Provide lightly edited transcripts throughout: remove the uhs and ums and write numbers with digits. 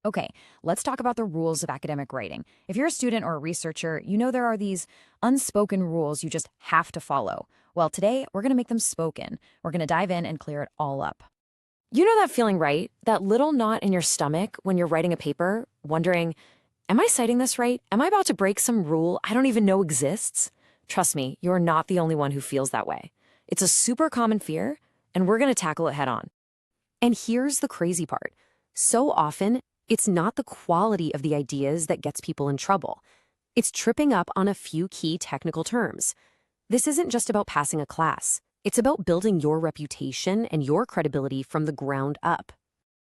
Okay, let's talk about the rules of academic writing. If you're a student or a researcher, you know there are these unspoken rules you just have to follow. Well, today we're going to make them spoken. We're going to dive in and clear it all up. You know that feeling, right? That little knot in your stomach when you're writing a paper, wondering, am I citing this right? Am I about to break some rule I don't even know exists? Trust me, you're not the only one who feels that way. It's a super common fear, and we're going to tackle it head on. And here's the crazy part. So often, it's not the quality of the ideas that gets people in trouble. It's tripping up on a few key technical terms. This isn't just about passing a class. It's about building your reputation and your credibility from the ground up.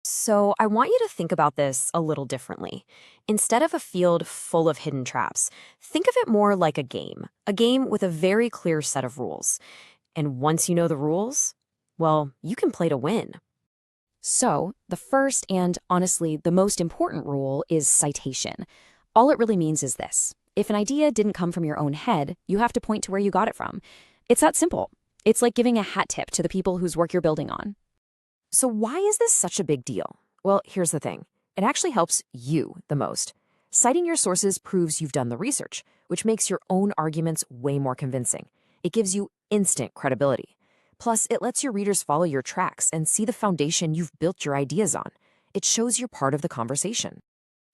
So I want you to think about this a little differently. Instead of a field full of hidden traps, think of it more like a game with a very clear set of rules. And once you know the rules, well, you can play to win. So, the first and honestly the most important rule is citation. All it really means is this. If an idea didn't come from your own head, you have to point to where you got it from. It's that simple. It's like giving a hat tip to the people whose work you're building on. So why is this such a big deal? Well, here's the thing. It actually helps you the most. Citing your sources proves you've done the research, which makes your own arguments way more convincing. It gives you instant credibility. Plus, it lets your readers follow your tracks and see the foundation you've built your ideas on. It shows you're part of the conversation.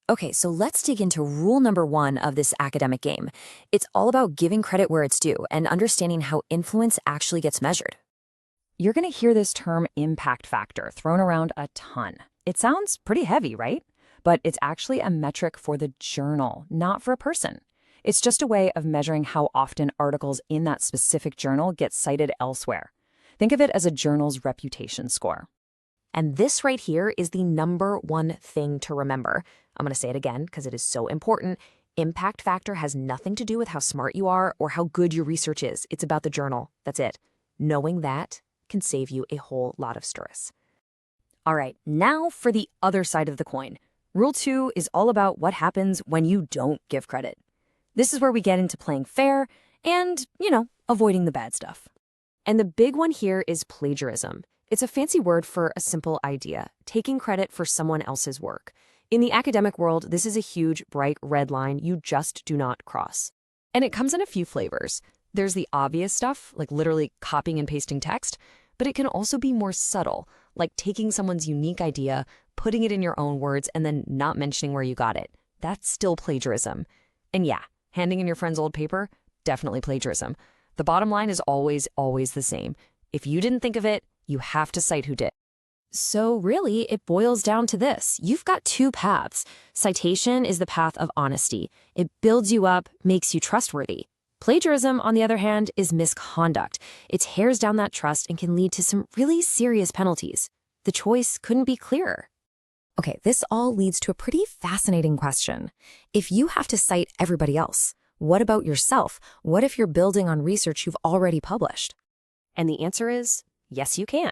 Okay, so let's dig into rule number 1 of this academic game. It's all about giving credit where it's due and understanding how influence actually gets measured. You're going to hear this term impact factor thrown around a ton. It sounds pretty heavy, right? But it's actually a metric for the journal, not for a person. It's just a way of measuring how often articles in that specific journal get cited elsewhere. Think of it as a journal's reputation score. And this right here is the number one thing to remember. I'm going to say it again because it is so important. Impact factor has nothing to do with how smart you are or how good your research is. It's about the journal. That's it. Knowing that can save you a whole lot of stress. All right, now for the other side of the coin. Rule 2 is all about what happens when you don't give credit. This is where we get into playing fair and, avoiding the bad stuff. And the big one here is plagiarism. It's a fancy word for a simple idea, taking credit for someone else's work. In the academic world, this is a huge, bright red line you just do not cross. And it comes in a few flavors. There's the obvious stuff, like literally copying and pasting text, but it can also be more subtle, like taking someone's unique idea, putting it in your own words, and then not mentioning where you got it. That's still plagiarism. And yeah, handing in your friend's old paper, definitely plagiarism. The bottom line is always, always the same. If you didn't think of it, you have to cite who did. So really, it boils down to this. You've got two paths. Citation is the path of honesty. It builds you up, makes you trustworthy. Plagiarism, on the other hand, is misconduct. It tears down that trust and can lead to some really serious penalties. The choice couldn't be clearer. Okay, this all leads to a pretty fascinating question. If you have to cite everybody else, what about yourself? What if you're building on research you've already published? And the answer is, yes, you can.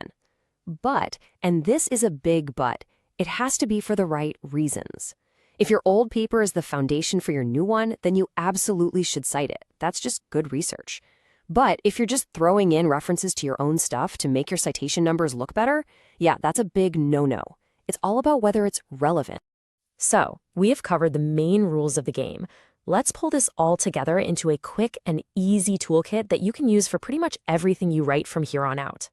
But, and this is a big but, it has to be for the right reasons. If your old paper is the foundation for your new one, then you absolutely should cite it. That's just good research. But if you're just throwing in references to your own stuff to make your citation numbers look better, yeah, that's a big no-no. It's all about whether it's relevant. So, we have covered the main rules of the game. Let's pull this all together into a quick and easy toolkit that you can use for pretty much everything you write from here on out.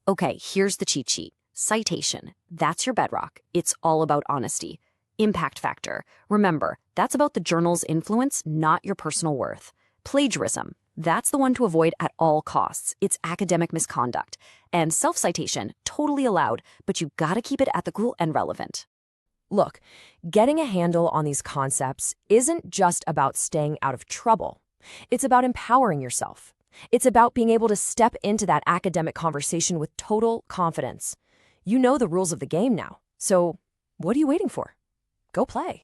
Okay, here's the cheat sheet. Citation. That's your bedrock. It's all about honesty. Impact factor. Remember, that's about the journal's influence, not your personal worth. Plagiarism. That's the one to avoid at all costs. It's academic misconduct. And self-citation. Totally allowed, but you gotta keep it ethical and relevant. Look, getting a handle on these concepts isn't just about staying out of trouble. It's about empowering yourself. It's about being able to step into that academic conversation with total confidence. You know the rules of the game now, so what are you waiting for? Go play.